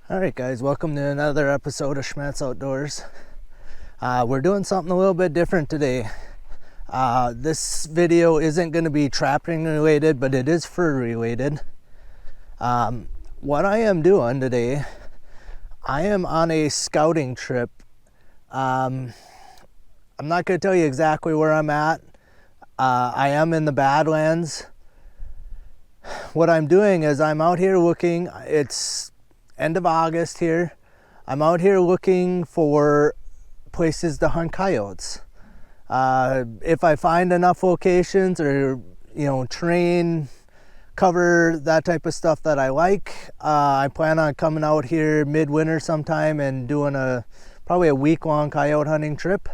Alright guys, welcome to another episode of Schmattz Outdoors. We're doing something a little bit different today. This video isn't going to be trapping related, but it is fur related. What I am doing today, I am on a scouting trip. I'm not going to tell you exactly where I'm at. I am in the Badlands. What I'm doing is I'm out here looking, it's end of August here. I'm out here looking for places to hunt coyotes. If I find enough locations or, terrain, cover, that type of stuff that I like, I plan on coming out here midwinter sometime and doing probably a week-long coyote hunting trip.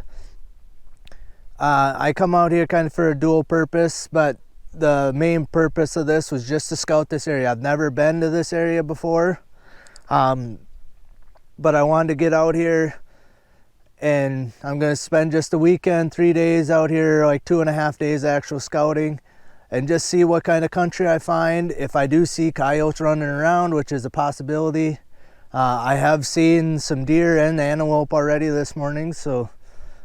I come out here kind of for a dual purpose, but the main purpose of this was just to scout this area. I've never been to this area before. But I wanted to get out here, and I'm going to spend just a weekend, 3 days out here, like 2.5 days actual scouting, and just see what kind of country I find. If I do see coyotes running around, which is a possibility, I have seen some deer and antelope already this morning, so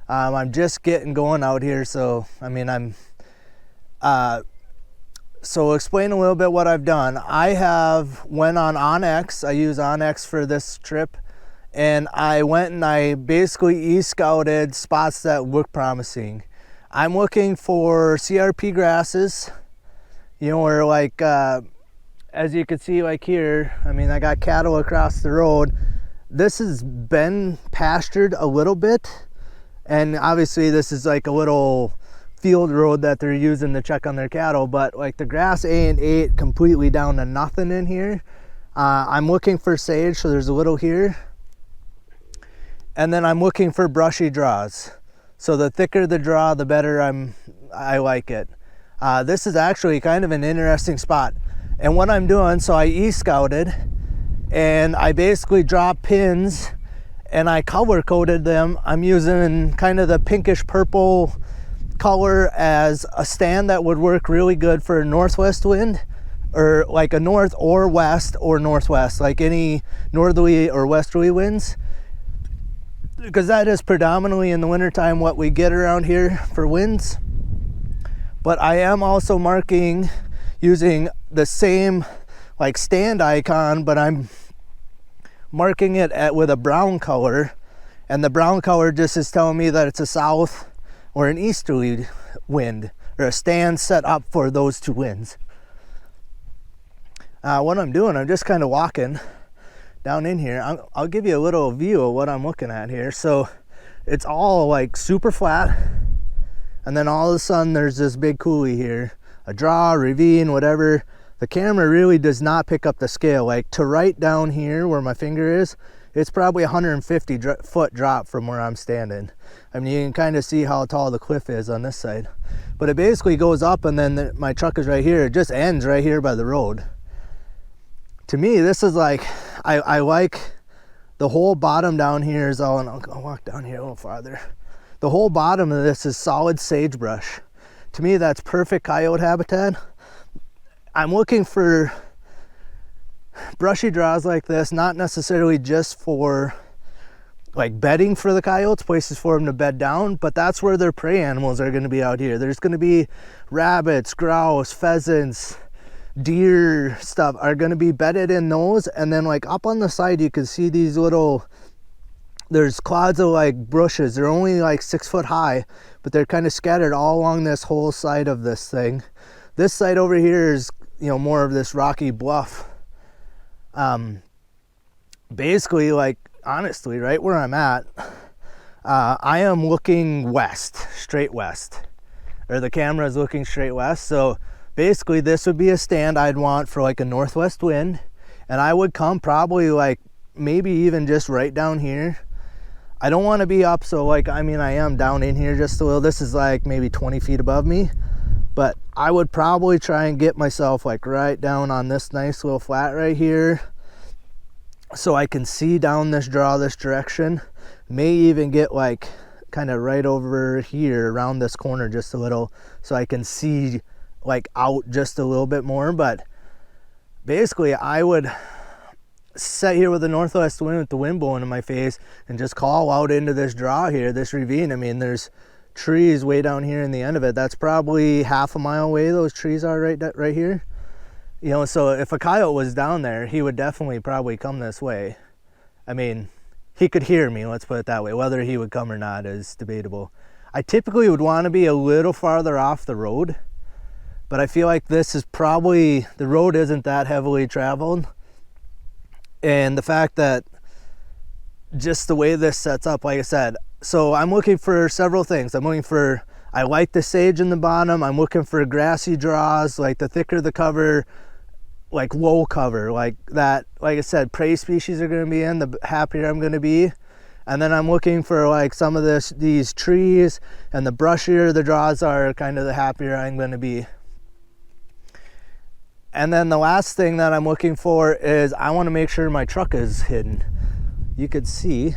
I'm just getting going out here. So So explain a little bit what I've done. I went on Onyx. I use Onyx for this trip, and I went and I basically e-scouted spots that look promising. I'm looking for CRP grasses, where like, as you can see like here, I got cattle across the road. This has been pastured a little bit, and obviously this is like a little field road that they're using to check on their cattle, but like the grass ain't ate completely down to nothing in here. I'm looking for sage, so there's a little here, and then I'm looking for brushy draws. So the thicker the draw, the better I like it. This is actually kind of an interesting spot, and what I'm doing, so I e-scouted and I basically dropped pins and I color coded them. I'm using kind of the pinkish purple color as a stand that would work really good for a northwest wind, or like a north or west or northwest, like any northerly or westerly winds, because that is predominantly in the wintertime what we get around here for winds. But I am also marking using the same like stand icon, but I'm marking it with a brown color, and the brown color just is telling me that it's a south or an easterly wind, or a stand set up for those two winds. What I'm doing, I'm just kind of walking down in here. I'll give you a little view of what I'm looking at here. So it's all like super flat, and then all of a sudden there's this big coulee here, a draw, ravine, whatever. The camera really does not pick up the scale. Like to right down here where my finger is, it's probably 150 foot drop from where I'm standing. You can kind of see how tall the cliff is on this side. But it basically goes up, and then my truck is right here. It just ends right here by the road. To me, this is like, I like the whole bottom down here is all, and I'll walk down here a little farther. The whole bottom of this is solid sagebrush. To me, that's perfect coyote habitat. I'm looking for brushy draws like this, not necessarily just for like bedding for the coyotes, places for them to bed down, but that's where their prey animals are going to be out here. There's going to be rabbits, grouse, pheasants, deer stuff are going to be bedded in those. And then like up on the side you can see these there's clouds of like bushes. They're only like 6 foot high, but they're kind of scattered all along this whole side of this thing. This side over here is more of this rocky bluff. Basically, like honestly, right where I'm at, I am looking west, straight west, or the camera is looking straight west. So basically this would be a stand I'd want for like a northwest wind, and I would come probably like maybe even just right down here. I don't want to be up, so like I am down in here just a little. This is like maybe 20 feet above me, but I would probably try and get myself like right down on this nice little flat right here, so I can see down this draw this direction. May even get like kind of right over here around this corner just a little, so I can see like out just a little bit more. But basically I would sit here with the northwest wind with the wind blowing in my face and just call out into this draw here, this ravine. I mean, there's trees way down here in the end of it. That's probably half a mile away, those trees are right here. You know, so if a coyote was down there, he would definitely probably come this way. I mean, he could hear me, let's put it that way. Whether he would come or not is debatable. I typically would want to be a little farther off the road, but I feel like this is probably, the road isn't that heavily traveled. And the fact that just the way this sets up, like I said, so I'm looking for several things. I like the sage in the bottom. I'm looking for grassy draws, like the thicker the cover, like low cover, like that. Like I said, prey species are going to be in, the happier I'm going to be. And then I'm looking for like some of these trees, and the brushier the draws are, kind of the happier I'm going to be. And then the last thing that I'm looking for is I want to make sure my truck is hidden. You could see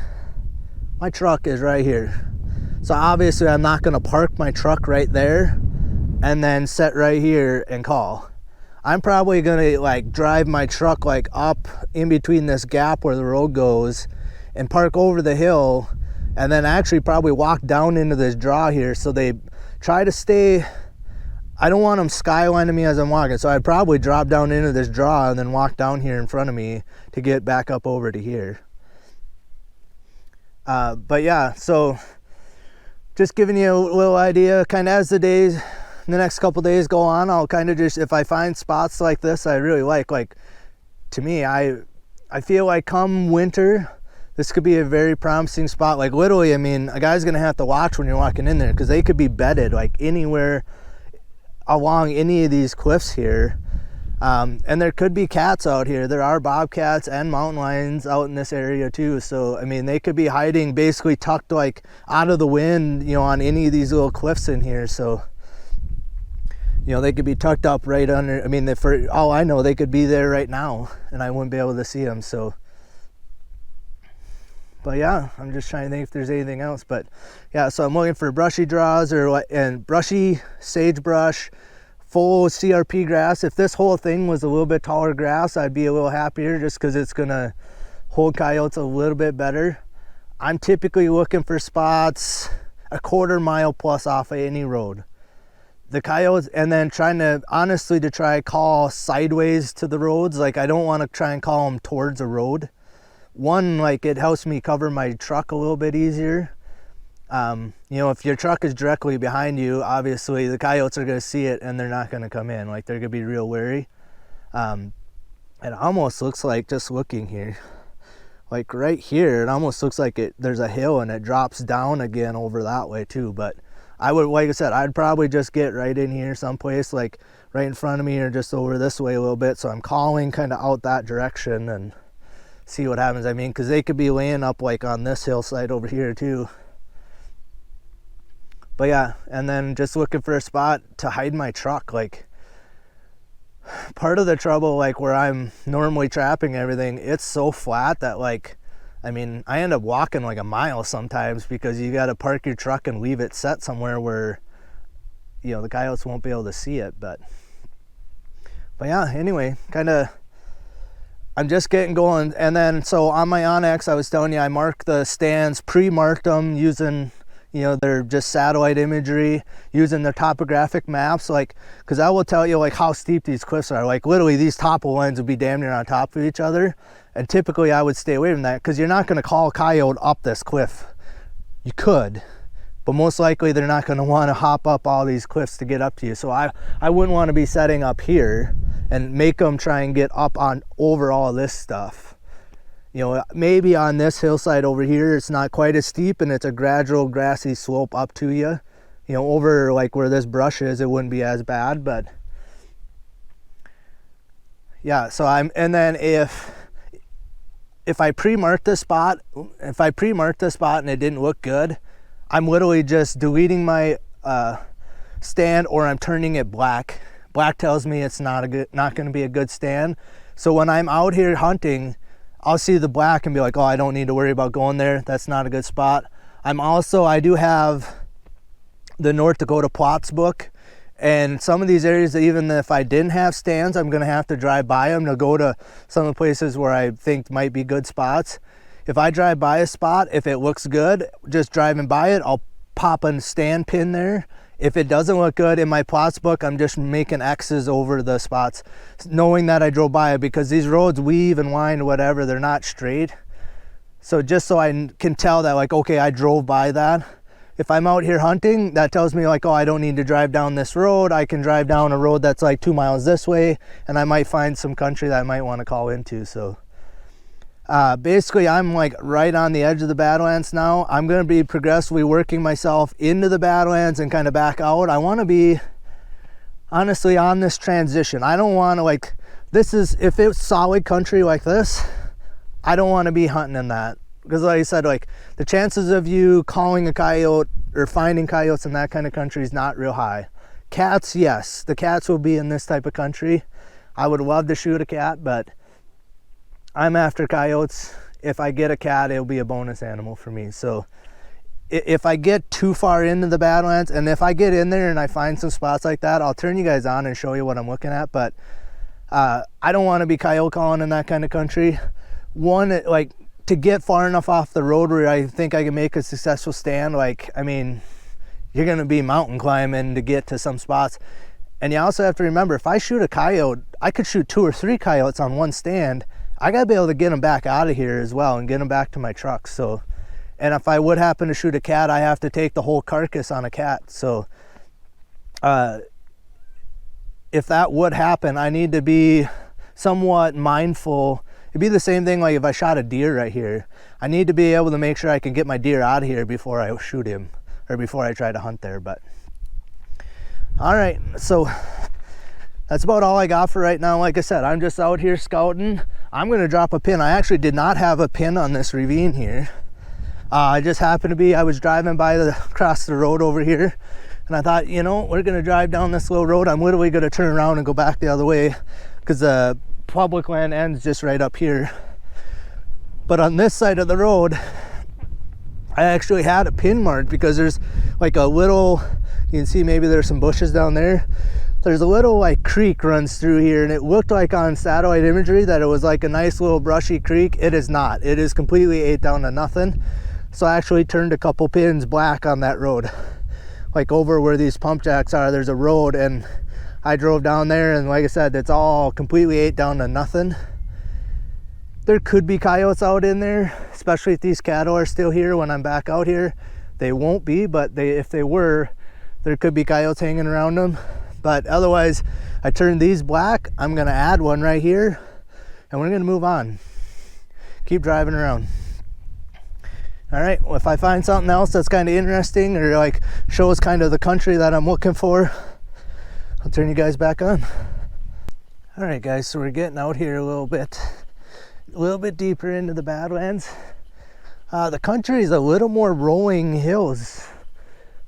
my truck is right here. So obviously I'm not going to park my truck right there and then sit right here and call. I'm probably going to like drive my truck like up in between this gap where the road goes and park over the hill, and then actually probably walk down into this draw here. So they try to stay, I don't want them skylining me as I'm walking, so I'd probably drop down into this draw and then walk down here in front of me to get back up over to here. But yeah, so just giving you a little idea, kind of as the next couple days go on, I'll kind of just, if I find spots like this I really like to me, I feel like come winter, this could be a very promising spot. Like literally, I mean, a guy's gonna have to watch when you're walking in there, because they could be bedded like anywhere along any of these cliffs here. And there could be cats out here. There are bobcats and mountain lions out in this area too. So, I mean, they could be hiding basically tucked like out of the wind, you know, on any of these little cliffs in here. So, you know, they could be tucked up right under, I mean, for all I know, they could be there right now and I wouldn't be able to see them. So, but yeah, I'm just trying to think if there's anything else. But yeah, so I'm looking for brushy draws and brushy sagebrush, full CRP grass. If this whole thing was a little bit taller grass, I'd be a little happier, just because it's gonna hold coyotes a little bit better. I'm typically looking for spots a quarter mile plus off of any road. The coyotes, and then trying to honestly to try call sideways to the roads. Like I don't want to try and call them towards a road. One, like it helps me cover my truck a little bit easier. You know, if your truck is directly behind you, obviously the coyotes are going to see it and they're not going to come in. Like they're going to be real wary. It almost looks like, just looking here, like right here, it almost looks like there's a hill and it drops down again over that way too. But I would, like I said, I'd probably just get right in here someplace, like right in front of me or just over this way a little bit. So I'm calling kind of out that direction and see what happens. I mean, because they could be laying up like on this hillside over here too. But yeah, and then just looking for a spot to hide my truck. Like part of the trouble, like where I'm normally trapping everything, it's so flat that like, I mean, I end up walking like a mile sometimes, because you got to park your truck and leave it set somewhere where, you know, the coyotes won't be able to see it. But yeah, anyway, kind of, I'm just getting going. And then, so on my Onyx, I was telling you, I marked the stands, pre-marked them using, you know, they're just satellite imagery, using their topographic maps. Like, because I will tell you like how steep these cliffs are. Like literally these topo lines would be damn near on top of each other, and typically I would stay away from that, because you're not going to call a coyote up this cliff. You could, but most likely they're not going to want to hop up all these cliffs to get up to you. So I wouldn't want to be setting up here and make them try and get up on over all this stuff. You know, maybe on this hillside over here, it's not quite as steep and it's a gradual grassy slope up to you. You know, over like where this brush is, it wouldn't be as bad. But yeah, so and then if I pre-marked this spot, and it didn't look good, I'm literally just deleting my stand, or I'm turning it black. Black tells me it's not going to be a good stand. So when I'm out here hunting, I'll see the black and be like, oh, I don't need to worry about going there. That's not a good spot. I do have the North Dakota plots book, and some of these areas, even if I didn't have stands, I'm gonna have to drive by them to go to some of the places where I think might be good spots. If I drive by a spot, if it looks good, just driving by it, I'll pop a stand pin there. If it doesn't look good in my plots book, I'm just making X's over the spots, knowing that I drove by it, because these roads weave and wind, whatever, they're not straight. So just so I can tell that, like, okay, I drove by that. If I'm out here hunting, that tells me like, oh, I don't need to drive down this road. I can drive down a road that's like 2 miles this way, and I might find some country that I might want to call into. So basically, I'm like right on the edge of the Badlands now. I'm going to be progressively working myself into the Badlands and kind of back out. I want to be, honestly, on this transition. I don't want to, like, if it's solid country like this, I don't want to be hunting in that. Because like I said, like, the chances of you calling a coyote or finding coyotes in that kind of country is not real high. Cats, yes, the cats will be in this type of country. I would love to shoot a cat, but I'm after coyotes. If I get a cat, it'll be a bonus animal for me. So if I get too far into the Badlands, and if I get in there and I find some spots like that, I'll turn you guys on and show you what I'm looking at. But I don't want to be coyote calling in that kind of country. One, like, to get far enough off the road where I think I can make a successful stand, like, I mean, you're going to be mountain climbing to get to some spots. And you also have to remember, if I shoot a coyote, I could shoot 2 or 3 coyotes on one stand. I gotta be able to get them back out of here as well and get them back to my truck. So, and if I would happen to shoot a cat, I have to take the whole carcass on a cat. So if that would happen, I need to be somewhat mindful. It'd be the same thing like if I shot a deer right here. I need to be able to make sure I can get my deer out of here before I shoot him, or before I try to hunt there. But all right, so that's about all I got for right now. Like I said, I'm just out here scouting. I'm going to drop a pin. I actually did not have a pin on this ravine here. I just happened to be, I was driving by across the road over here, and I thought, you know, we're going to drive down this little road. I'm literally going to turn around and go back the other way because the public land ends just right up here. But on this side of the road, I actually had a pin marked because there's like a little, you can see maybe there's some bushes down there. There's a little like creek runs through here, and it looked like on satellite imagery that it was like a nice little brushy creek. It is not. It is completely ate down to nothing. So I actually turned a couple pins black on that road. Like over where these pump jacks are, there's a road, and I drove down there, and like I said, it's all completely ate down to nothing. There could be coyotes out in there, especially if these cattle are still here when I'm back out here. They won't be, but if they were, there could be coyotes hanging around them. But otherwise, I turned these black. I'm gonna add one right here, and we're gonna move on. Keep driving around. All right, well, if I find something else that's kind of interesting or like shows kind of the country that I'm looking for, I'll turn you guys back on. All right, guys, so we're getting out here a little bit deeper into the Badlands. The country is a little more rolling hills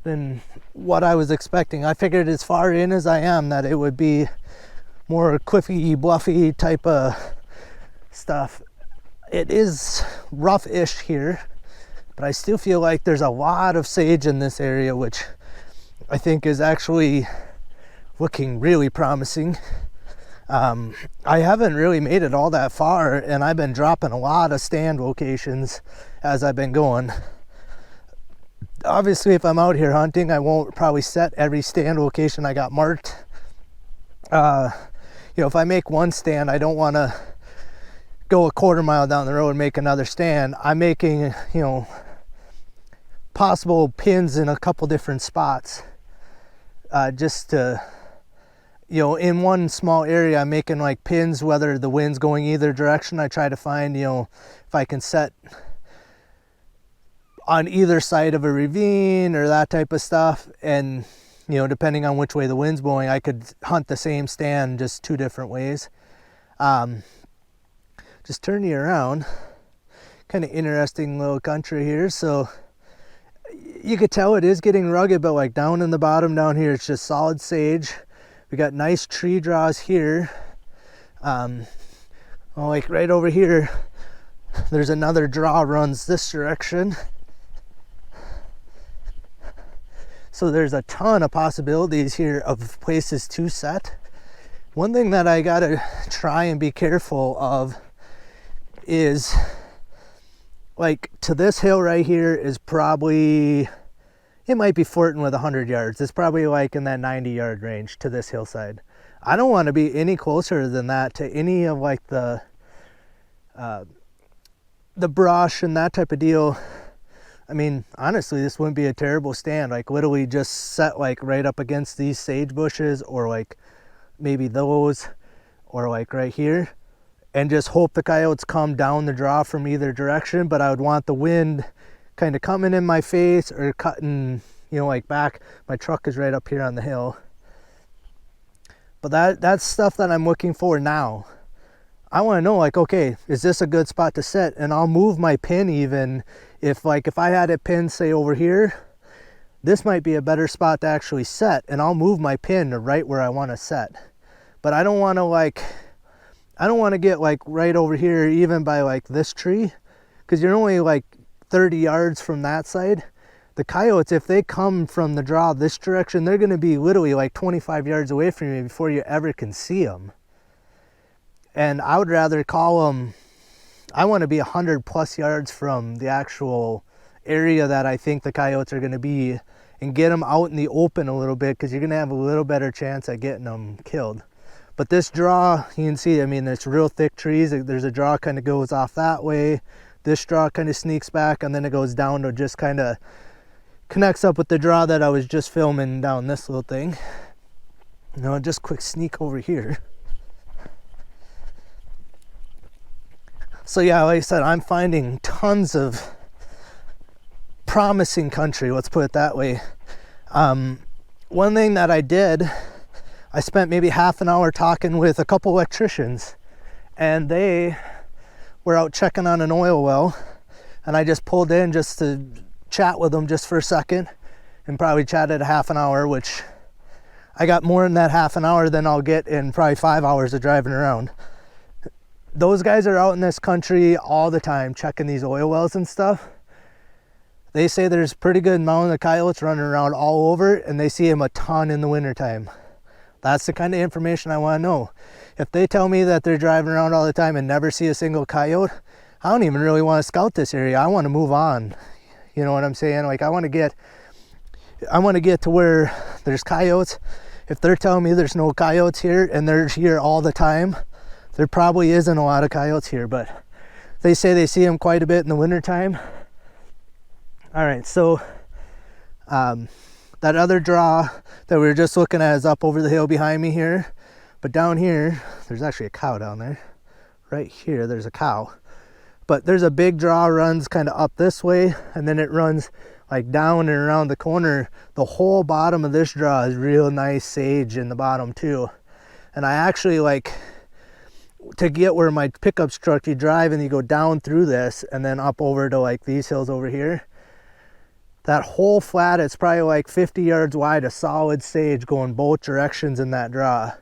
than what I was expecting. I figured as far in as I am that it would be more cliffy, bluffy type of stuff. It is rough-ish here, but I still feel like there's a lot of sage in this area, which I think is actually looking really promising. I haven't really made it all that far, and I've been dropping a lot of stand locations as I've been going. Obviously, if I'm out here hunting, I won't probably set every stand location I got marked. You know, if I make one stand, I don't want to go a quarter mile down the road and make another stand. I'm making, you know, possible pins in a couple different spots, just to, you know, in one small area, I'm making like pins, whether the wind's going either direction. I try to find, you know, if I can set on either side of a ravine or that type of stuff, and you know, depending on which way the wind's blowing, I could hunt the same stand just 2 different ways. Just turn you around. Kind of interesting little country here. So you could tell it is getting rugged, but like down in the bottom down here, it's just solid sage. We got nice tree draws here. Like right over here, There's another draw runs this direction. So there's a ton of possibilities here of places to set. One thing that I gotta try and be careful of is, like, to this hill right here is probably, it might be flirting with 100 yards. It's probably like in that 90-yard range to this hillside. I don't want to be any closer than that to any of like the brush and that type of deal. I mean, honestly, this wouldn't be a terrible stand. Like, literally just set like right up against these sage bushes, or like maybe those, or like right here, and just hope the coyotes come down the draw from either direction. But I would want the wind kind of coming in my face or cutting, you know, like back. My truck is right up here on the hill. But that's stuff that I'm looking for now. I want to know, like, okay, is this a good spot to set? And I'll move my pin even if I had it pinned, say, over here, this might be a better spot to actually set, and I'll move my pin to right where I want to set. But I don't want to get like right over here even by like this tree, because you're only like 30 yards from that side. The coyotes, if they come from the draw this direction, they're going to be literally like 25 yards away from you before you ever can see them. And I would rather call them, I want to be 100 plus yards from the actual area that I think the coyotes are going to be, and get them out in the open a little bit, because you're going to have a little better chance at getting them killed. But this draw, you can see, I mean, there's real thick trees. There's a draw kind of goes off that way. This draw kind of sneaks back, and then it goes down to just kind of connects up with the draw that I was just filming down this little thing. Now, just quick sneak over here. So yeah, like I said, I'm finding tons of promising country, let's put it that way. One thing that I did, I spent maybe half an hour talking with a couple electricians, and they were out checking on an oil well, and I just pulled in just to chat with them just for a second, and probably chatted a half an hour, which I got more in that half an hour than I'll get in probably 5 hours of driving around. Those guys are out in this country all the time checking these oil wells and stuff. They say there's a pretty good amount of coyotes running around all over, and they see them a ton in the wintertime. That's the kind of information I want to know. If they tell me that they're driving around all the time and never see a single coyote, I don't even really want to scout this area. I want to move on. You know what I'm saying? Like, I want to get to where there's coyotes. If they're telling me there's no coyotes here and they're here all the time, there probably isn't a lot of coyotes here, but they say they see them quite a bit in the wintertime. All right, so that other draw that we were just looking at is up over the hill behind me here. But down here, there's actually a cow down there. Right here, there's a cow. But there's a big draw runs kind of up this way, and then it runs like down and around the corner. The whole bottom of this draw is real nice sage in the bottom too. And I actually like to get where my pickup truck, you drive and you go down through this and then up over to like these hills over here. That whole flat, it's probably like 50 yards wide of solid sage going both directions in that draw.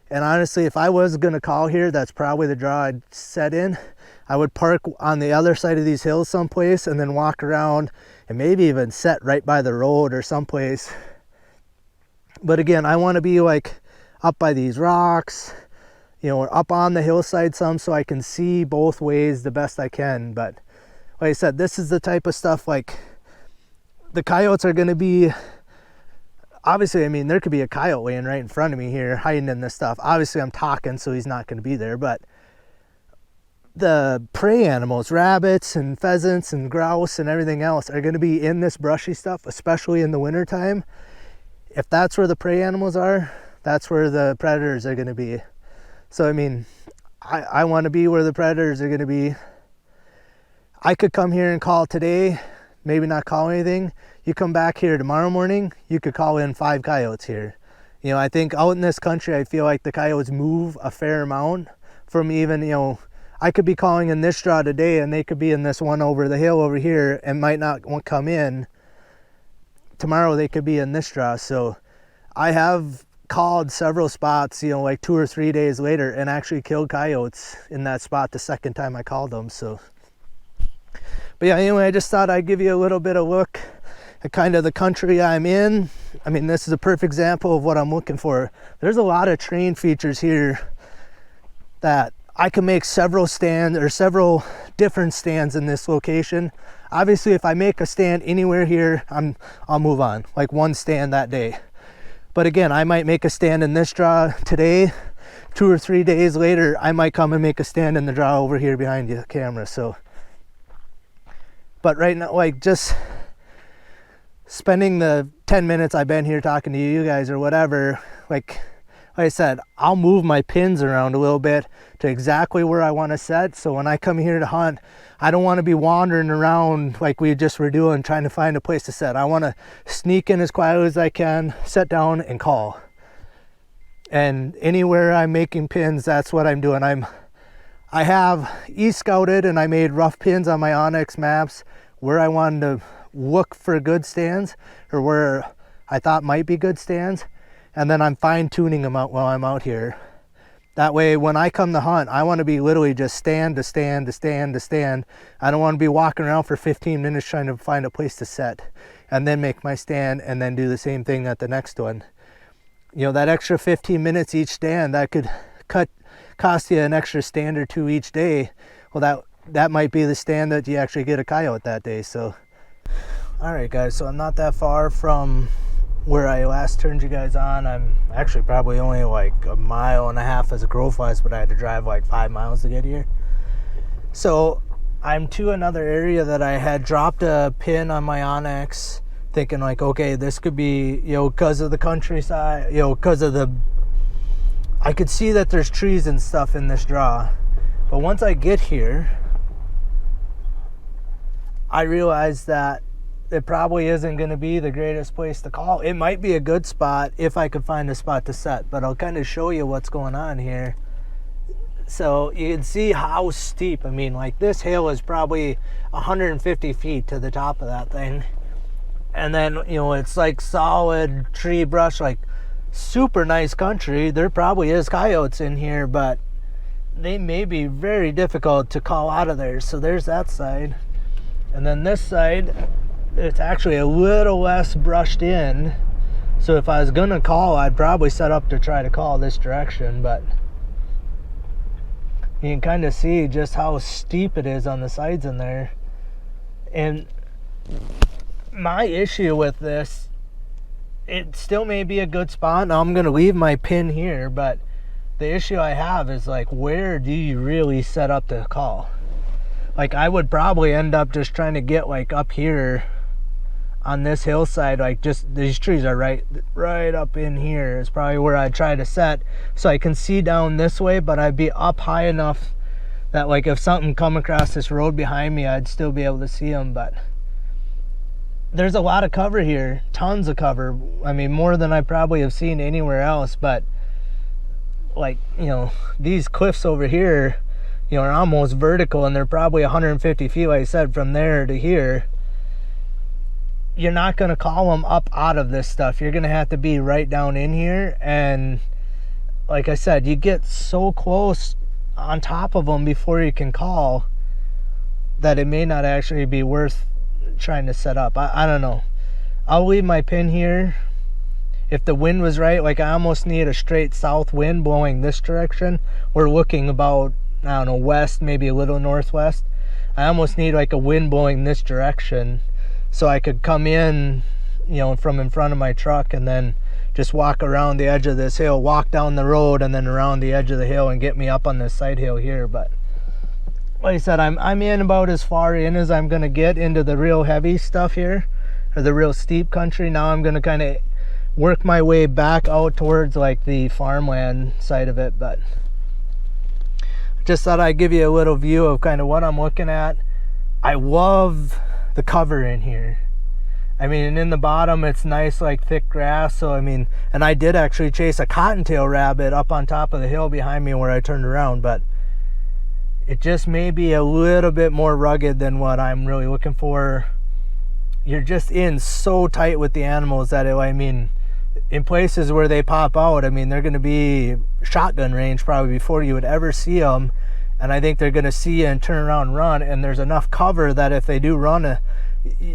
And honestly, if I was gonna call here, that's probably the draw I'd set in. I would park on the other side of these hills someplace and then walk around and maybe even set right by the road or someplace. But again, I want to be like up by these rocks, you know, up on the hillside some, so I can see both ways the best I can. But like I said, this is the type of stuff, like, the coyotes are going to be, obviously, I mean, there could be a coyote laying right in front of me here hiding in this stuff. Obviously, I'm talking, so he's not going to be there, but the prey animals, rabbits and pheasants and grouse and everything else, are going to be in this brushy stuff, especially in the wintertime. If that's where the prey animals are, that's where the predators are going to be. So, I mean, I want to be where the predators are going to be. I could come here and call today, maybe not call anything. You come back here tomorrow morning, you could call in 5 coyotes here. You know, I think out in this country, I feel like the coyotes move a fair amount from even, you know, I could be calling in this draw today and they could be in this one over the hill over here and might not come in. Tomorrow they could be in this draw. So I have called several spots, you know, like 2 or 3 days later, and actually killed coyotes in that spot the second time I called them. So But yeah, anyway, I just thought I'd give you a little bit of look at kind of the country I'm in. I mean, this is a perfect example of what I'm looking for. There's a lot of terrain features here that I can make several stands or several different stands in this location. Obviously, if I make a stand anywhere here, I'll move on, like one stand that day. But again, I might make a stand in this draw today. 2 or 3 days later, I might come and make a stand in the draw over here behind the camera. So, but right now, like just spending the 10 minutes I've been here talking to you guys or whatever, like I said, I'll move my pins around a little bit to exactly where I want to set. So when I come here to hunt, I don't want to be wandering around like we just were doing, trying to find a place to set. I want to sneak in as quietly as I can, set down and call. And anywhere I'm making pins, that's what I'm doing. I have e-scouted and I made rough pins on my Onyx maps where I wanted to look for good stands or where I thought might be good stands. And then I'm fine tuning them out while I'm out here. That way, when I come to hunt, I want to be literally just stand to stand to stand to stand. I don't want to be walking around for 15 minutes trying to find a place to set and then make my stand and then do the same thing at the next one. You know, that extra 15 minutes each stand, that could cost you an extra stand or two each day. Well, that might be the stand that you actually get a coyote that day. So, all right, guys, so I'm not that far from where I last turned you guys on. I'm actually probably only like 1.5 miles as a crow flies, but I had to drive like 5 miles to get here. So I'm to another area that I had dropped a pin on my Onyx, thinking like, okay, this could be, you know, because of the countryside, you know, because of I could see that there's trees and stuff in this draw. But once I get here, I realized that it probably isn't going to be the greatest place to call. It might be a good spot if I could find a spot to set, but I'll kind of show you what's going on here. So you can see how steep. I mean, like this hill is probably 150 feet to the top of that thing. And then, you know, it's like solid tree brush, like super nice country. There probably is coyotes in here, but they may be very difficult to call out of there. So there's that side. And then this side, it's actually a little less brushed in. So if I was gonna call, I'd probably set up to try to call this direction, but you can kind of see just how steep it is on the sides in there. And my issue with this, it still may be a good spot. Now I'm gonna leave my pin here, but the issue I have is like, where do you really set up to call? Like I would probably end up just trying to get like up here on this hillside, like just these trees are right up in here is probably where I'd try to set, so I can see down this way, but I'd be up high enough that like if something come across this road behind me, I'd still be able to see them. But there's a lot of cover here, tons of cover. I mean, more than I probably have seen anywhere else. But like, you know, these cliffs over here, you know, are almost vertical, and they're probably 150 feet, like I said, from there to here. You're not going to call them up out of this stuff. You're going to have to be right down in here. And like I said, you get so close on top of them before you can call that it may not actually be worth trying to set up. I don't know. I'll leave my pin here. If the wind was right, like I almost need a straight south wind blowing this direction. We're looking about, I don't know, west, maybe a little northwest. I almost need like a wind blowing this direction, so I could come in, you know, from in front of my truck and then just walk around the edge of this hill, walk down the road and then around the edge of the hill and get me up on this side hill here. But like I said, I'm in about as far in as I'm gonna get into the real heavy stuff here, or the real steep country. Now I'm gonna kind of work my way back out towards like the farmland side of it. But just thought I'd give you a little view of kind of what I'm looking at. I love the cover in here. I mean, and in the bottom it's nice like thick grass. So I mean, and I did actually chase a cottontail rabbit up on top of the hill behind me where I turned around, but it just may be a little bit more rugged than what I'm really looking for. You're just in so tight with the animals that I mean, in places where they pop out, I mean, they're going to be shotgun range probably before you would ever see them. and I think they're going to see you and turn around and run, and there's enough cover that if they do run,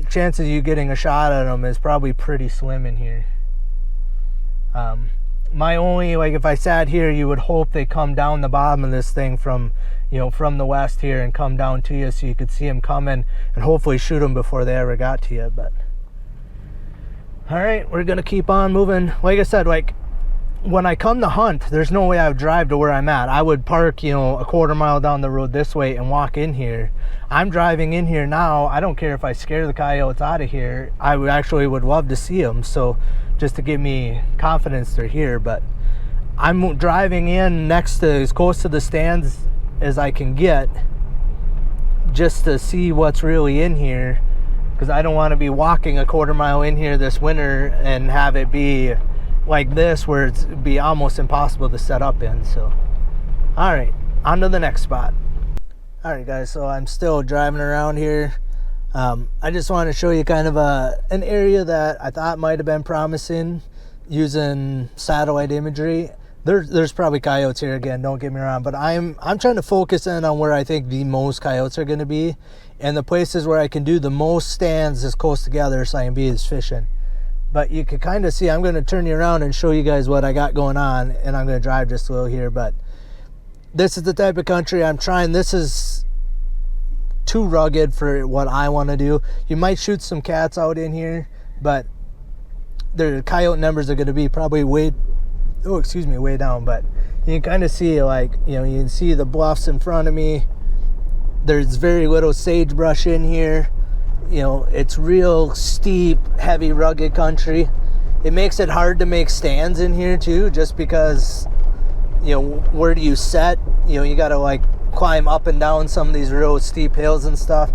chances of you getting a shot at them is probably pretty slim in here. My only, like, if I sat here, you would hope they come down the bottom of this thing from, you know, from the west here and come down to you so you could see them coming and hopefully shoot them before they ever got to you. But all right, we're gonna keep on moving. Like I said, like, when I come to hunt, there's no way I would drive to where I'm at. I would park, you know, a quarter mile down the road this way and walk in here. I'm driving in here now. I don't care if I scare the coyotes out of here. I would actually would love to see them, so just to give me confidence they're here. But I'm driving in next to, as close to the stands as I can get, just to see what's really in here, because I don't want to be walking a quarter mile in here this winter and have it be like this where it'd be almost impossible to set up in. So all right, on to the next spot. All right guys, so I'm still driving around here. I just want to show you kind of an area that I thought might have been promising using satellite imagery. There's probably coyotes here again, don't get me wrong, but I'm trying to focus in on where I think the most coyotes are going to be, and the places where I can do the most stands as close together so I can be as fishing. But you can kind of see, I'm going to turn you around and show you guys what I got going on, and I'm going to drive just a little here. But this is the type of country I'm trying. This is too rugged for what I want to do. You might shoot some cats out in here, but the coyote numbers are going to be probably way down. But you can kind of see, like, you know, you can see the bluffs in front of me. There's very little sagebrush in here. You know, it's real steep, heavy, rugged country. It makes it hard to make stands in here too, just because, you know, where do you set? You know, you got to like climb up and down some of these real steep hills and stuff.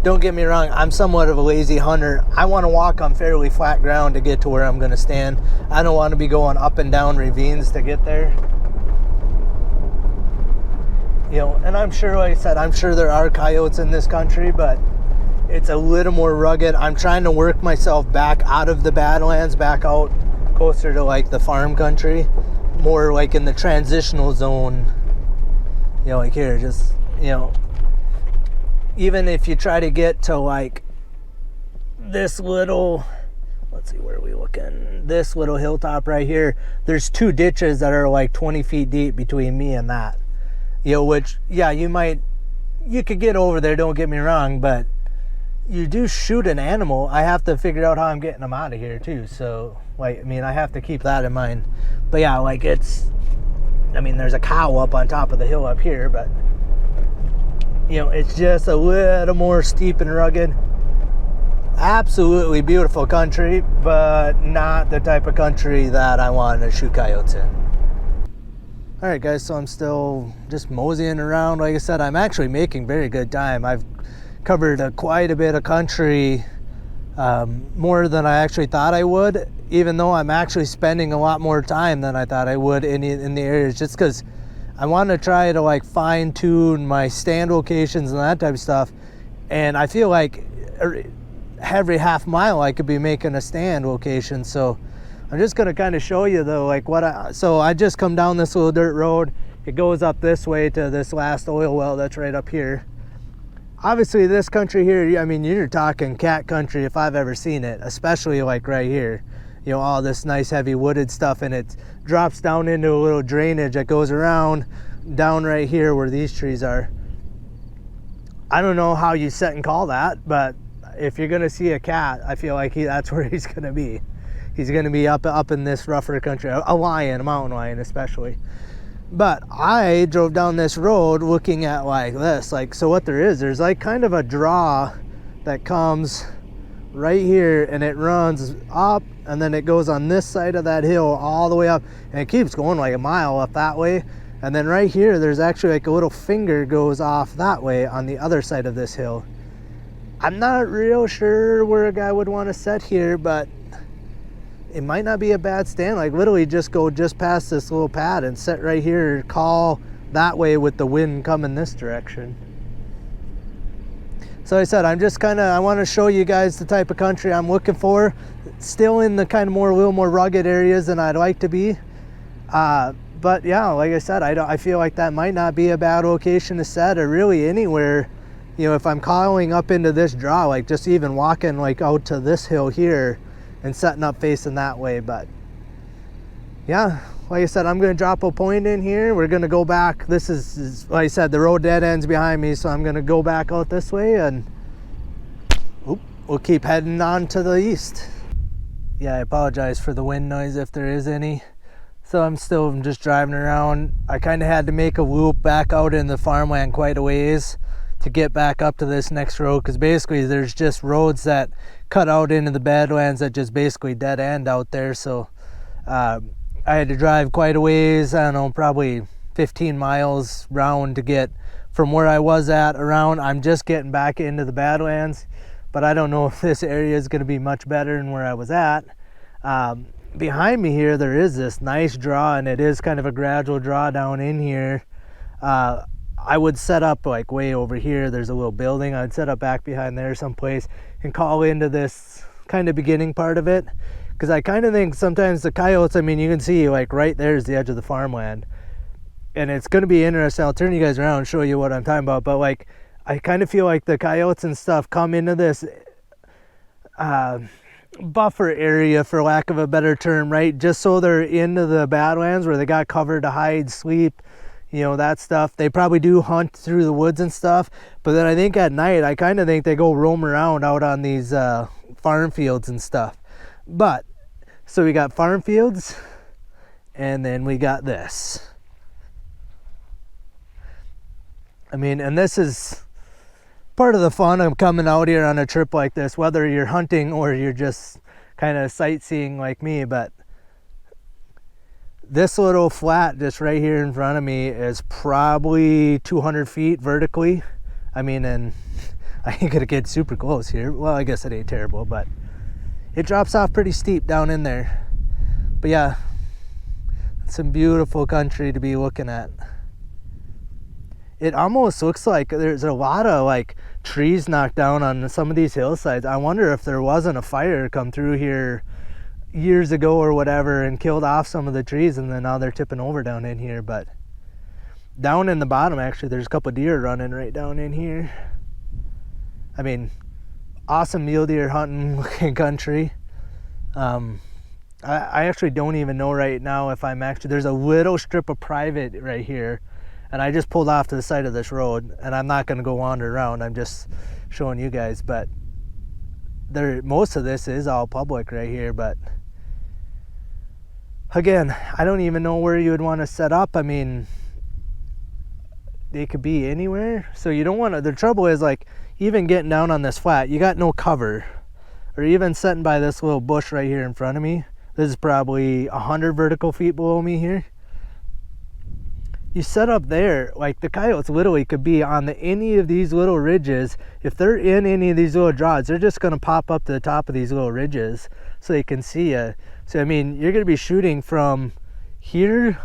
Don't get me wrong, I'm somewhat of a lazy hunter. I want to walk on fairly flat ground to get to where I'm going to stand. I don't want to be going up and down ravines to get there. You know, and I'm sure, like I said, I'm sure there are coyotes in this country, but it's a little more rugged. I'm trying to work myself back out of the Badlands, back out closer to like the farm country, more like in the transitional zone. You know, like here, just, you know, even if you try to get to like this little, let's see, where are we looking? This little hilltop right here, there's two ditches that are like 20 feet deep between me and that. You know, which, yeah, you could get over there, don't get me wrong, but you do shoot an animal. I have to figure out how I'm getting them out of here too. So, like, I mean, I have to keep that in mind. But yeah, like, I mean, there's a cow up on top of the hill up here, but, you know, it's just a little more steep and rugged. Absolutely beautiful country, but not the type of country that I want to shoot coyotes in. All right, guys, so I'm still just moseying around. Like I said, I'm actually making very good time. I've covered quite a bit of country, more than I actually thought I would, even though I'm actually spending a lot more time than I thought I would in the areas, just because I want to try to like fine tune my stand locations and that type of stuff. And I feel like every half mile I could be making a stand location. So I'm just going to kind of show you though, like so I just come down this little dirt road. It goes up this way to this last oil well that's right up here. Obviously this country here, I mean, you're talking cat country if I've ever seen it, especially like right here. You know, all this nice heavy wooded stuff, and it drops down into a little drainage that goes around down right here where these trees are. I don't know how you set and call that, but if you're going to see a cat, I feel like that's where he's going to be. He's going to be up in this rougher country, a lion, a mountain lion especially. But I drove down this road looking at like this, like, so what there's like kind of a draw that comes right here, and it runs up, and then it goes on this side of that hill all the way up, and it keeps going like a mile up that way. And then right here, there's actually like a little finger goes off that way on the other side of this hill. I'm not real sure where a guy would want to set here, but it might not be a bad stand. Like literally just go just past this little pad and sit right here, call that way with the wind coming this direction. So I said, I want to show you guys the type of country I'm looking for. Still in the kind of little more rugged areas than I'd like to be. But yeah, like I said, I feel like that might not be a bad location to set, or really anywhere. You know, if I'm calling up into this draw, like just even walking like out to this hill here and setting up facing that way. But yeah, like I said, I'm going to drop a point in here. We're going to go back. This is, like I said, the road dead ends behind me, so I'm going to go back out this way, and we'll keep heading on to the east. Yeah, I apologize for the wind noise if there is any. So I'm still just driving around. I kind of had to make a loop back out in the farmland quite a ways to get back up to this next road, because basically there's just roads that cut out into the Badlands that just basically dead end out there. So I had to drive quite a ways, I don't know, probably 15 miles round to get from where I was at around. I'm just getting back into the Badlands, but I don't know if this area is going to be much better than where I was at. Behind me here, there is this nice draw, and it is kind of a gradual draw down in here. I would set up like way over here. There's a little building. I'd set up back behind there someplace and call into this kind of beginning part of it, because I kind of think sometimes the coyotes, I mean, you can see like right there is the edge of the farmland, and it's going to be interesting. I'll turn you guys around and show you what I'm talking about. But like, I kind of feel like the coyotes and stuff come into this buffer area, for lack of a better term, right? Just so they're into the Badlands where they got cover to hide, sleep, you know, that stuff. They probably do hunt through the woods and stuff, but then I think at night, I kind of think they go roam around out on these farm fields and stuff. But so we got farm fields, and then we got this. I mean, and this is part of the fun of coming out here on a trip like this, whether you're hunting or you're just kind of sightseeing like me. But this little flat just right here in front of me is probably 200 feet vertically. I mean, and I ain't gonna get super close here. Well, I guess it ain't terrible, but it drops off pretty steep down in there. But yeah, it's some beautiful country to be looking at. It almost looks like there's a lot of like trees knocked down on some of these hillsides. I wonder if there wasn't a fire come through here years ago or whatever and killed off some of the trees, and then now they're tipping over down in here. But down in the bottom, actually, there's a couple deer running right down in here. I mean, awesome mule deer hunting looking country. I actually don't even know right now if I'm actually, there's a little strip of private right here, and I just pulled off to the side of this road, and I'm not going to go wander around. I'm just showing you guys. But most of this is all public right here. But again, I don't even know where you would want to set up. I mean, they could be anywhere. So you don't want to, the trouble is like even getting down on this flat, you got no cover. Or even sitting by this little bush right here in front of me. This is probably 100 vertical feet below me here. You set up there, like the coyotes literally could be on any of these little ridges. If they're in any of these little draws, they're just going to pop up to the top of these little ridges so they can see you. So I mean, you're going to be shooting from here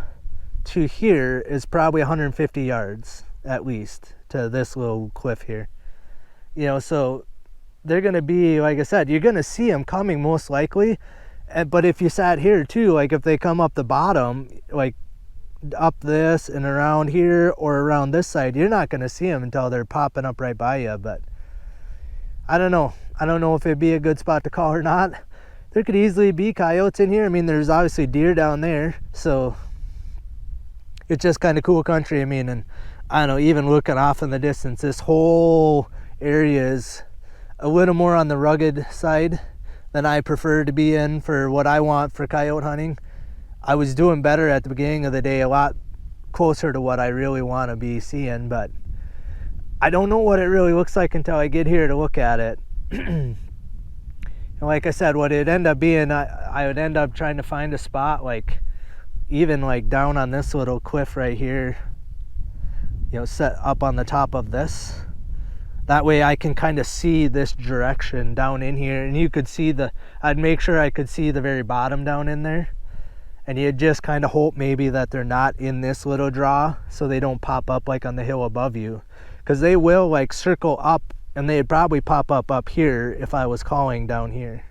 to here is probably 150 yards at least to this little cliff here. You know, so they're going to be, like I said, you're going to see them coming most likely. But if you sat here too, like if they come up the bottom, like up this and around here or around this side, you're not going to see them until they're popping up right by you. But I don't know if it'd be a good spot to call or not. There could easily be coyotes in here. I mean, there's obviously deer down there, so it's just kind of cool country. I mean, and I don't know, even looking off in the distance, this whole area is a little more on the rugged side than I prefer to be in for what I want for coyote hunting. I was doing better at the beginning of the day, a lot closer to what I really want to be seeing, but I don't know what it really looks like until I get here to look at it. And like I said, what it'd end up being, I would end up trying to find a spot like even like down on this little cliff right here, you know, set up on the top of this. That way I can kind of see this direction down in here, and you could see I'd make sure I could see the very bottom down in there. And you just kind of hope maybe that they're not in this little draw so they don't pop up like on the hill above you. Because they will like circle up, and they'd probably pop up here if I was calling down here.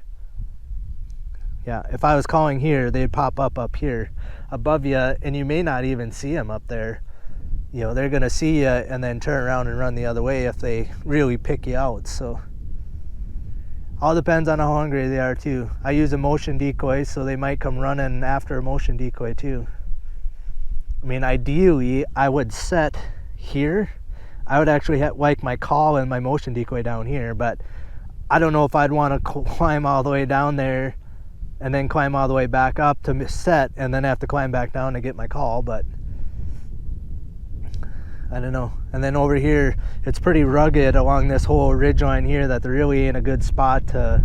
Yeah, if I was calling here, they'd pop up here above you, and you may not even see them up there. You know, they're gonna see you and then turn around and run the other way if they really pick you out. So all depends on how hungry they are too. I use a motion decoy, so they might come running after a motion decoy too. I mean, ideally, I would set here. I would actually like my call and my motion decoy down here, but I don't know if I'd want to climb all the way down there and then climb all the way back up to set and then have to climb back down to get my call, but I don't know. And then over here, it's pretty rugged along this whole ridge line here that there really ain't a good spot to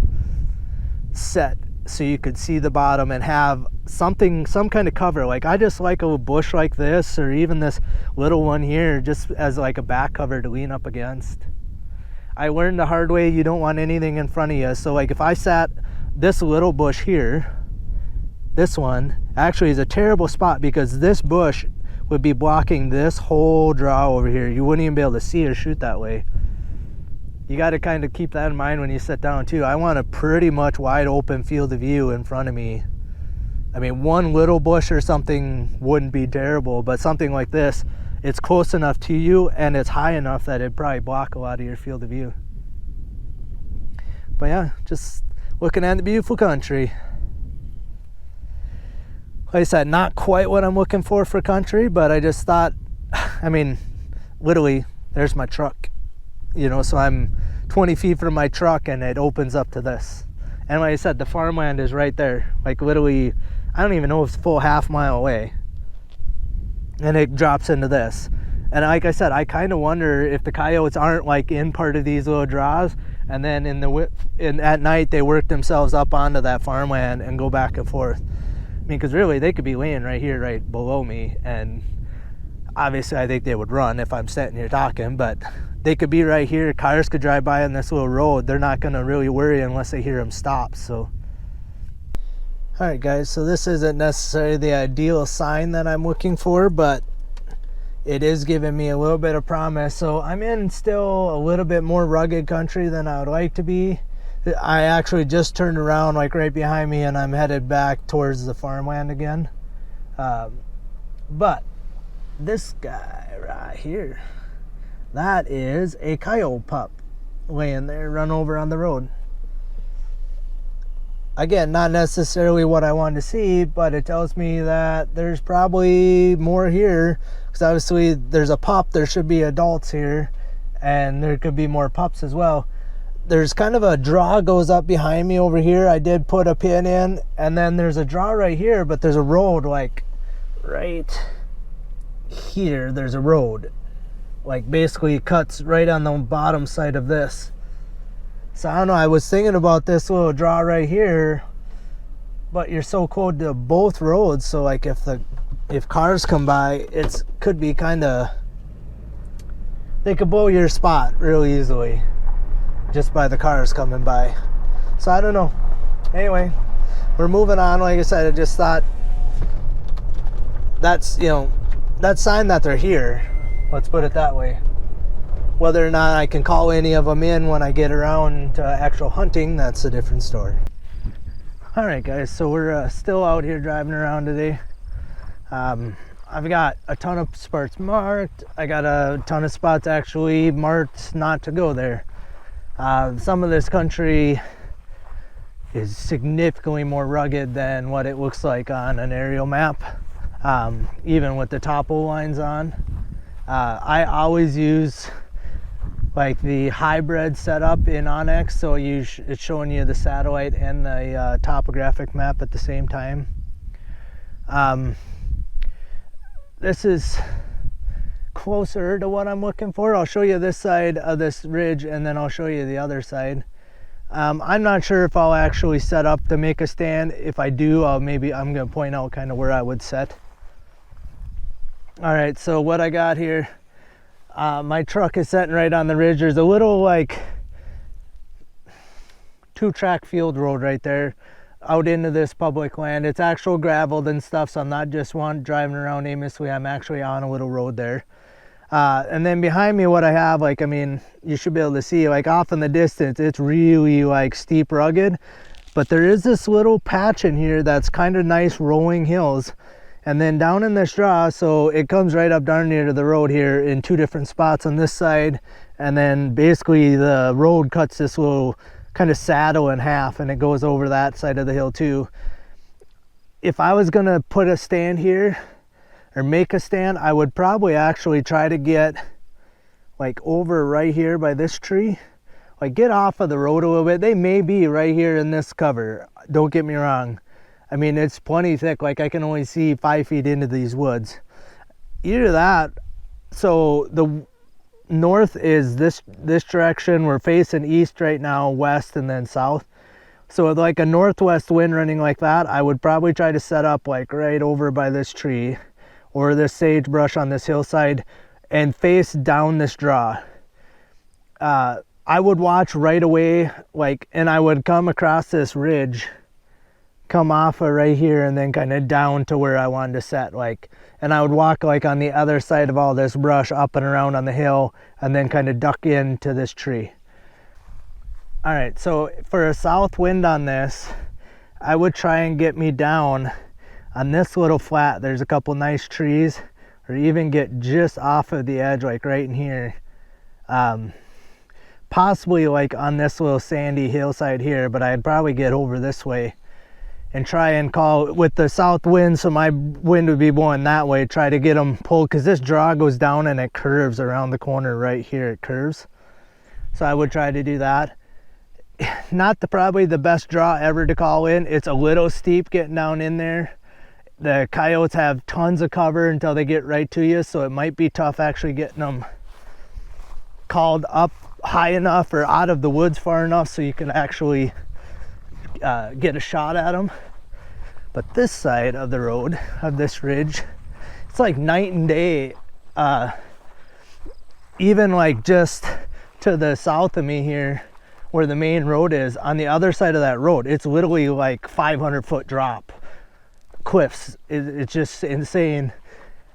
set so you could see the bottom and have some kind of cover. Like, I just like a bush like this, or even this little one here, just as like a back cover to lean up against. I learned the hard way, you don't want anything in front of you. So like if I sat this little bush here, this one actually is a terrible spot because this bush would be blocking this whole draw over here. You wouldn't even be able to see or shoot that way. You got to kind of keep that in mind when you sit down too. I want a pretty much wide open field of view in front of me. I mean, one little bush or something wouldn't be terrible, but something like this, it's close enough to you and it's high enough that it'd probably block a lot of your field of view. But yeah, just looking at the beautiful country. Like I said, not quite what I'm looking for country, but I just thought, I mean, literally, there's my truck. You know, so I'm 20 feet from my truck and it opens up to this. And like I said, the farmland is right there. Like literally, I don't even know if it's a full half-mile away. And it drops into this. And like I said, I kind of wonder if the coyotes aren't like in part of these little draws, and then at night they work themselves up onto that farmland and go back and forth. I mean, because really they could be laying right here, right below me, and obviously I think they would run if I'm sitting here talking, but they could be right here. Cars could drive by on this little road. They're not going to really worry unless they hear them stop. So, all right, guys. So this isn't necessarily the ideal sign that I'm looking for, but it is giving me a little bit of promise. So I'm in still a little bit more rugged country than I would like to be. I actually just turned around like right behind me and I'm headed back towards the farmland again. But this guy right here, that is a coyote pup laying there, run over on the road. Again, not necessarily what I wanted to see, but it tells me that there's probably more here, because obviously there's a pup, there should be adults here, and there could be more pups as well. There's kind of a draw goes up behind me over here. I did put a pin in, and then there's a draw right here, but there's a road like right here. There's a road like basically cuts right on the bottom side of this. So I don't know, I was thinking about this little draw right here, but you're so close to both roads, so like if cars come by, it could be kind of, they could blow your spot real easily just by the cars coming by. So I don't know. Anyway, we're moving on. Like I said, I just thought that's, you know, that sign that they're here. Let's put it that way. Whether or not I can call any of them in when I get around to actual hunting, that's a different story. All right, guys, so we're still out here driving around today. I've got a ton of spots marked. I got a ton of spots actually marked not to go there. Some of this country is significantly more rugged than what it looks like on an aerial map, even with the topo lines on. I always use like the hybrid setup in Onyx, so it's showing you the satellite and the topographic map at the same time. This is closer to what I'm looking for. I'll show you this side of this ridge and then I'll show you the other side. I'm not sure if I'll actually set up to make a stand. If I do, I'm going to point out kind of where I would set. All right, so what I got here, my truck is sitting right on the ridge. There's a little like 2-track field road right there out into this public land. It's actual graveled and stuff, so I'm not just driving around aimlessly. I'm actually on a little road there. And then behind me, what I have, like, I mean, you should be able to see, like, off in the distance, it's really like steep, rugged. But there is this little patch in here that's kind of nice rolling hills. And then down in this draw, so it comes right up darn near to the road here in 2 different spots on this side. And then basically the road cuts this little kind of saddle in half and it goes over that side of the hill too. If I was gonna put a stand here or make a stand, I would probably actually try to get like over right here by this tree. Like get off of the road a little bit. They may be right here in this cover, don't get me wrong. I mean, it's plenty thick, like I can only see 5 feet into these woods. Either that, so the north is this direction, we're facing east right now, west and then south. So with like a northwest wind running like that, I would probably try to set up like right over by this tree or this sagebrush on this hillside and face down this draw. I would watch right away, like, and I would come across this ridge, come off of right here and then kind of down to where I wanted to set, like, and I would walk like on the other side of all this brush up and around on the hill and then kind of duck into this tree. All right, so for a south wind on this, I would try and get me down on this little flat. There's a couple nice trees, or even get just off of the edge, like right in here. Possibly like on this little sandy hillside here, but I'd probably get over this way and try and call with the south wind, so my wind would be blowing that way, try to get them pulled, because this draw goes down and it curves around the corner right here, it curves. So I would try to do that. Not probably the best draw ever to call in. It's a little steep getting down in there. The coyotes have tons of cover until they get right to you, so it might be tough actually getting them called up high enough or out of the woods far enough so you can actually get a shot at them. But this side of the road, of this ridge, it's like night and day. Even like just to the south of me here, where the main road is, on the other side of that road, it's literally like 500-foot drop cliffs. It's just insane.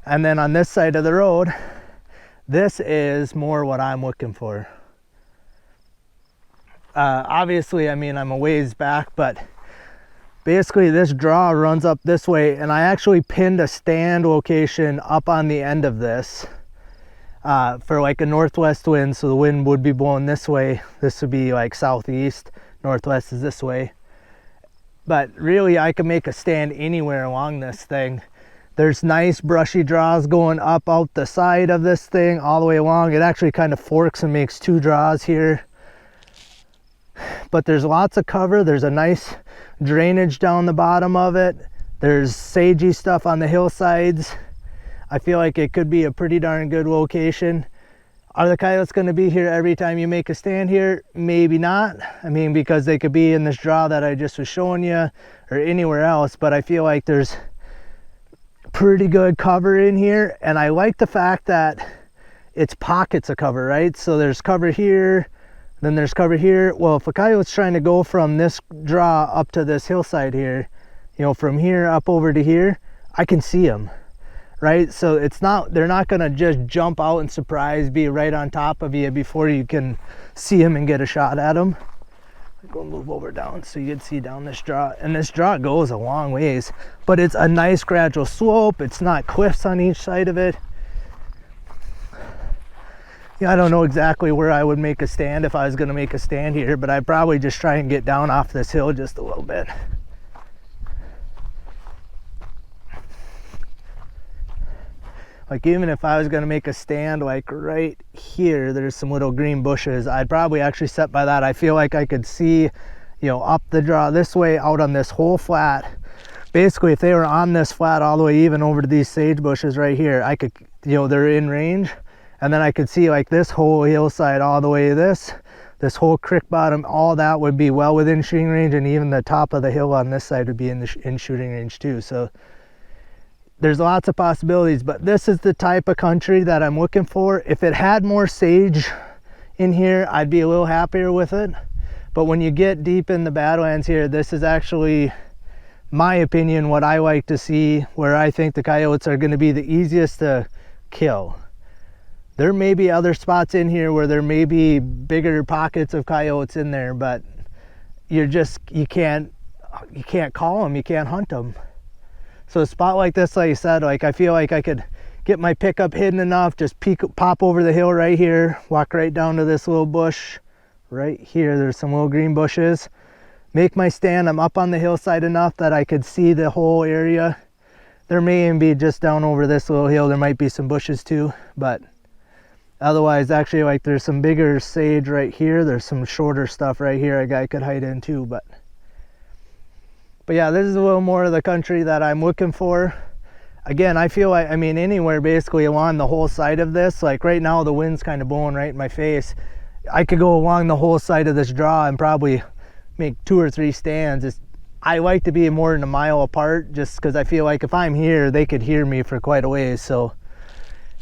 And then on this side of the road, this is more what I'm looking for. Obviously, I mean, I'm a ways back, but basically this draw runs up this way, and I actually pinned a stand location up on the end of this for like a northwest wind, so the wind would be blowing this way. This would be like southeast, northwest is this way. But really, I can make a stand anywhere along this thing. There's nice brushy draws going up out the side of this thing all the way along. It actually kind of forks and makes 2 draws here. But there's lots of cover. There's a nice drainage down the bottom of it. There's sagey stuff on the hillsides. I feel like it could be a pretty darn good location. Are the coyotes going to be here every time you make a stand here? Maybe not. I mean, because they could be in this draw that I just was showing you or anywhere else, but I feel like there's pretty good cover in here. And I like the fact that it's pockets of cover, right? So there's cover here, then there's cover here. Well, if a coyote's trying to go from this draw up to this hillside here, you know, from here up over to here, I can see them, right? So it's not, they're not gonna just jump out and surprise, be right on top of you before you can see them and get a shot at them. I'm gonna move over down so you can see down this draw. And this draw goes a long ways, but it's a nice gradual slope. It's not cliffs on each side of it. Yeah, I don't know exactly where I would make a stand if I was gonna make a stand here, but I'd probably just try and get down off this hill just a little bit. Like even if I was gonna make a stand like right here, there's some little green bushes, I'd probably actually set by that. I feel like I could see, you know, up the draw this way out on this whole flat. Basically, if they were on this flat all the way even over to these sage bushes right here, I could, you know, they're in range. And then I could see like this whole hillside all the way to this whole creek bottom, all that would be well within shooting range, and even the top of the hill on this side would be in shooting range too. So there's lots of possibilities, but this is the type of country that I'm looking for. If it had more sage in here, I'd be a little happier with it. But when you get deep in the Badlands here, this is actually, my opinion, what I like to see, where I think the coyotes are gonna be the easiest to kill. There may be other spots in here where there may be bigger pockets of coyotes in there, but you can't call them, you can't hunt them. So a spot like this, like I said, like I feel like I could get my pickup hidden enough, just pop over the hill right here, walk right down to this little bush right here. There's some little green bushes. Make my stand. I'm up on the hillside enough that I could see the whole area. There may even be just down over this little hill, there might be some bushes too, but otherwise, actually, like there's some bigger sage right here. There's some shorter stuff right here a guy could hide in too, but yeah, this is a little more of the country that I'm looking for. Again, I feel like, I mean, anywhere basically along the whole side of this, like right now the wind's kind of blowing right in my face. I could go along the whole side of this draw and probably make 2 or 3 stands. I like to be more than a mile apart, just because I feel like if I'm here, they could hear me for quite a ways. So,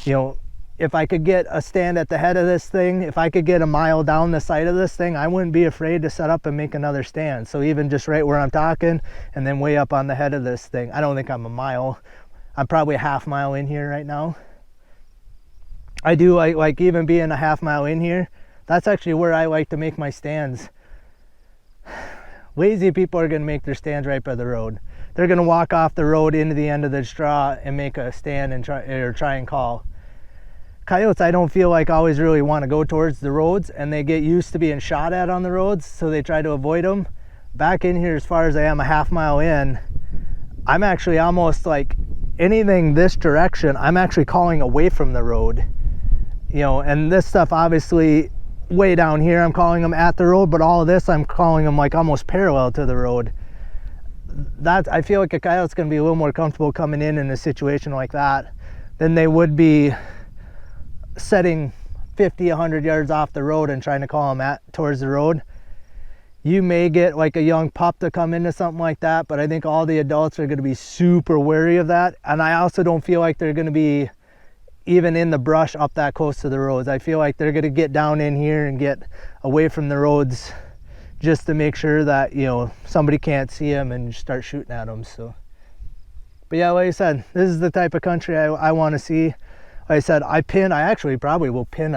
you know, if I could get a stand at the head of this thing, if I could get a mile down the side of this thing, I wouldn't be afraid to set up and make another stand. So even just right where I'm talking and then way up on the head of this thing, I don't think I'm a mile. I'm probably a half mile in here right now. I do like even being a half mile in here, that's actually where I like to make my stands. Lazy people are going to make their stands right by the road. They're going to walk off the road into the end of the draw and make a stand and try and call. Coyotes, I don't feel like always really want to go towards the roads, and they get used to being shot at on the roads, so they try to avoid them. Back in here, as far as I am a half mile in, I'm actually almost like anything this direction, I'm actually calling away from the road. You know, and this stuff obviously way down here I'm calling them at the road, but all of this I'm calling them like almost parallel to the road. That, I feel like a coyote's going to be a little more comfortable coming in a situation like that than they would be setting 50, 100 yards off the road and trying to call them towards the road. You may get like a young pup to come into something like that, but I think all the adults are going to be super wary of that. And I also don't feel like they're going to be even in the brush up that close to the roads. I feel like they're going to get down in here and get away from the roads just to make sure that, you know, somebody can't see them and start shooting at them. So, but yeah, like I said, this is the type of country I want to see. Like I said, I actually probably will pin.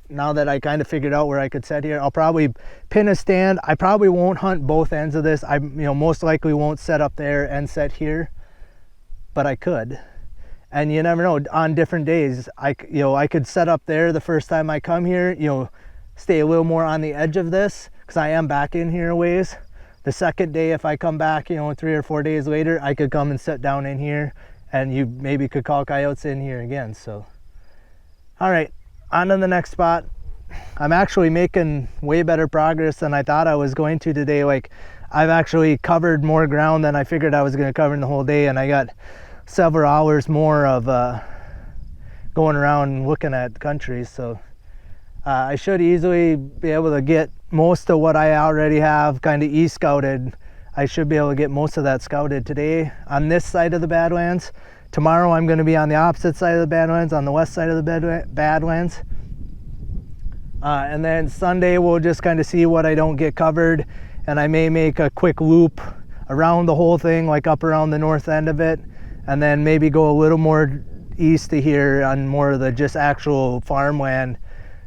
Now that I kind of figured out where I could set here, I'll probably pin a stand. I probably won't hunt both ends of this. I, most likely won't set up there and set here, but I could. And you never know, on different days, I could set up there the first time I come here, stay a little more on the edge of this, because I am back in here a ways. The second day, if I come back, 3 or 4 days later, I could come and sit down in here, and you maybe could call coyotes in here again. So, all right, on to the next spot. I'm actually making way better progress than I thought I was going to today. Like, I've actually covered more ground than I figured I was going to cover in the whole day, and I got several hours more of going around and looking at countries. So I should easily be able to get most of what I already have kind of e-scouted. I should be able to get most of that scouted today on this side of the Badlands. Tomorrow I'm going to be on the opposite side of the Badlands, on the west side of the Badlands. And then Sunday we'll just kind of see what I don't get covered, and I may make a quick loop around the whole thing, like up around the north end of it, and then maybe go a little more east of here on more of the just actual farmland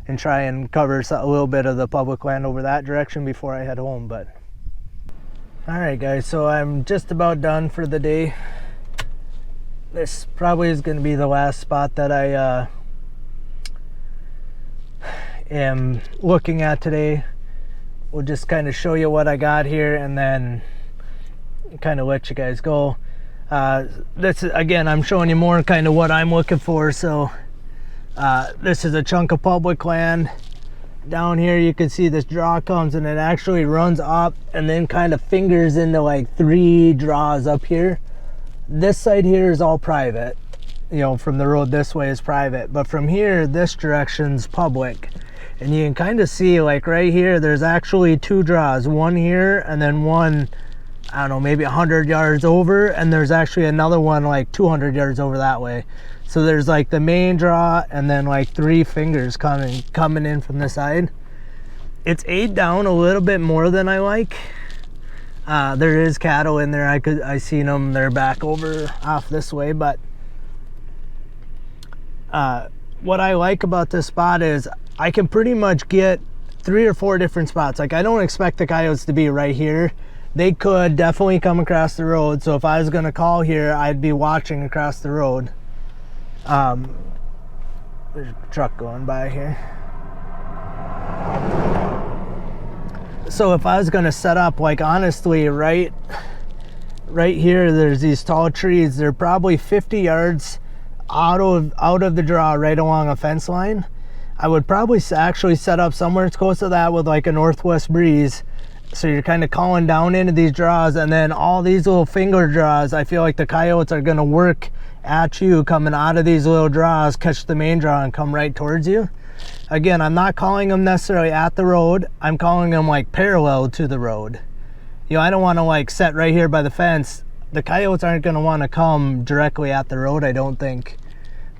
and try and cover a little bit of the public land over that direction before I head home. But all right, guys, so I'm just about done for the day. This probably is going to be the last spot that I am looking at today. We'll just kind of show you what I got here and then kind of let you guys go. This is, again, I'm showing you more kind of what I'm looking for. So this is a chunk of public land. Down here you can see this draw comes and it actually runs up and then kind of fingers into like 3 draws up here. This side here is all private, from the road this way is private, but from here this direction's public. And you can kind of see, like right here, there's actually 2 draws, one here and then one, I don't know, maybe 100 yards over, and there's actually another one like 200 yards over that way. So there's like the main draw and then like 3 fingers coming in from the side. It's 8 down a little bit more than I like. There is cattle in there. I seen them. They're back over off this way, but what I like about this spot is I can pretty much get 3 or 4 different spots. Like, I don't expect the coyotes to be right here. They could definitely come across the road. So if I was gonna call here, I'd be watching across the road. There's a truck going by here. So if I was gonna set up, like, honestly, right here, there's these tall trees. They're probably 50 yards out of the draw, right along a fence line. I would probably actually set up somewhere as close to that with like a northwest breeze. So you're kind of calling down into these draws, and then all these little finger draws, I feel like the coyotes are gonna work at you coming out of these little draws, catch the main draw and come right towards you. Again, I'm not calling them necessarily at the road. I'm calling them like parallel to the road. You know, I don't want to like set right here by the fence. The coyotes aren't going to want to come directly at the road, I don't think.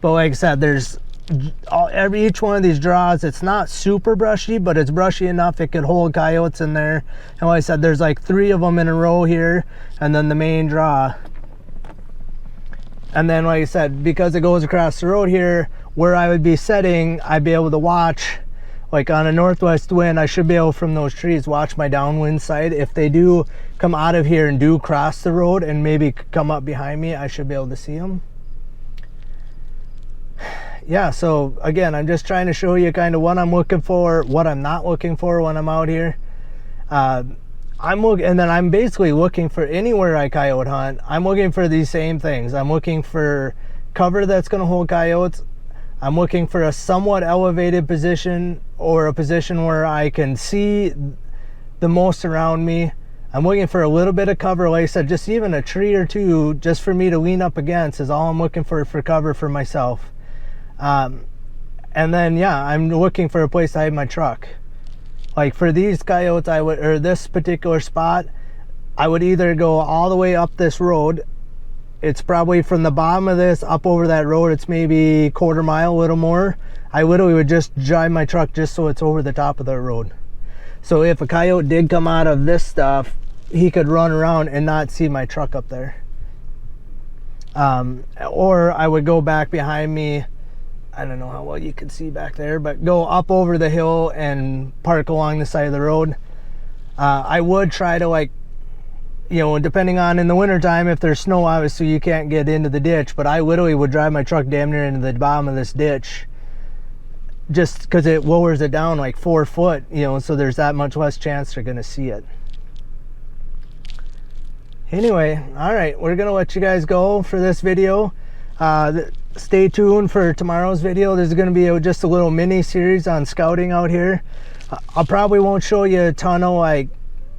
But like I said, there's each one of these draws, it's not super brushy, but it's brushy enough it could hold coyotes in there. And like I said, there's like 3 of them in a row here, and then the main draw. And then like I said, because it goes across the road here, where I would be setting, I'd be able to watch, like on a northwest wind, I should be able from those trees watch my downwind side. If they do come out of here and do cross the road and maybe come up behind me, I should be able to see them. Yeah, so again, I'm just trying to show you kind of what I'm looking for, what I'm not looking for when I'm out here. And then I'm basically looking for anywhere I coyote hunt. I'm looking for these same things. I'm looking for cover that's going to hold coyotes. I'm looking for a somewhat elevated position, or a position where I can see the most around me. I'm looking for a little bit of cover. Like I said, just even a tree or two just for me to lean up against is all I'm looking for cover for myself. And then, yeah, I'm looking for a place to hide my truck. Like for these coyotes, or this particular spot, I would either go all the way up this road. It's probably from the bottom of this up over that road, it's maybe a quarter mile, a little more. I literally would just drive my truck just so it's over the top of the road. So if a coyote did come out of this stuff, he could run around and not see my truck up there. Or I would go back behind me. I don't know how well you can see back there, but go up over the hill and park along the side of the road. I would try to, like, you know, depending on in the wintertime, if there's snow, obviously you can't get into the ditch, but I literally would drive my truck damn near into the bottom of this ditch just because it lowers it down like 4 foot, you know, so there's that much less chance they're going to see it. Anyway, all right, we're going to let you guys go for this video. Stay tuned for tomorrow's video. There's going to be just a little mini series on scouting out here. I probably won't show you a ton of, like,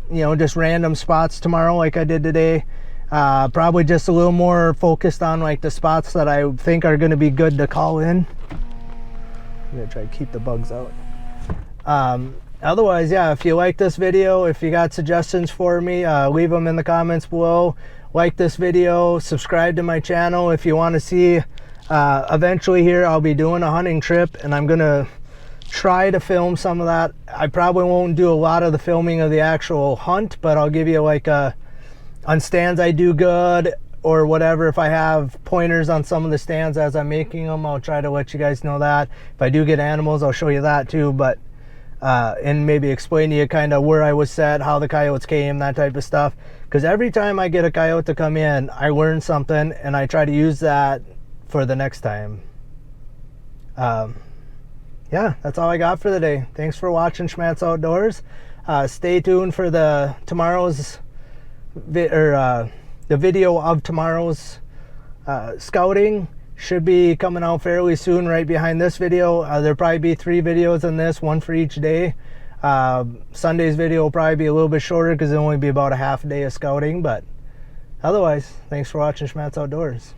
you know, just random spots tomorrow like I did today. Probably just a little more focused on like the spots that I think are going to be good to call in. I'm going to try to keep the bugs out. Otherwise, yeah, if you like this video, if you got suggestions for me, leave them in the comments below. Like this video, subscribe to my channel if you want to see. Eventually here I'll be doing a hunting trip, and I'm gonna try to film some of that. I probably won't do a lot of the filming of the actual hunt, but I'll give you like on stands I do good or whatever. If I have pointers on some of the stands as I'm making them, I'll try to let you guys know that. If I do get animals, I'll show you that too, but and maybe explain to you kind of where I was set, how the coyotes came, that type of stuff. Because every time I get a coyote to come in, I learn something and I try to use that for the next time. Yeah, that's all I got for the day. Thanks for watching Schmattz Outdoors. Stay tuned for the video of tomorrow's scouting. Should be coming out fairly soon, right behind this video. There'll probably be 3 videos in this, 1 for each day. Sunday's video will probably be a little bit shorter because it'll only be about a half a day of scouting. But otherwise, thanks for watching Schmattz Outdoors.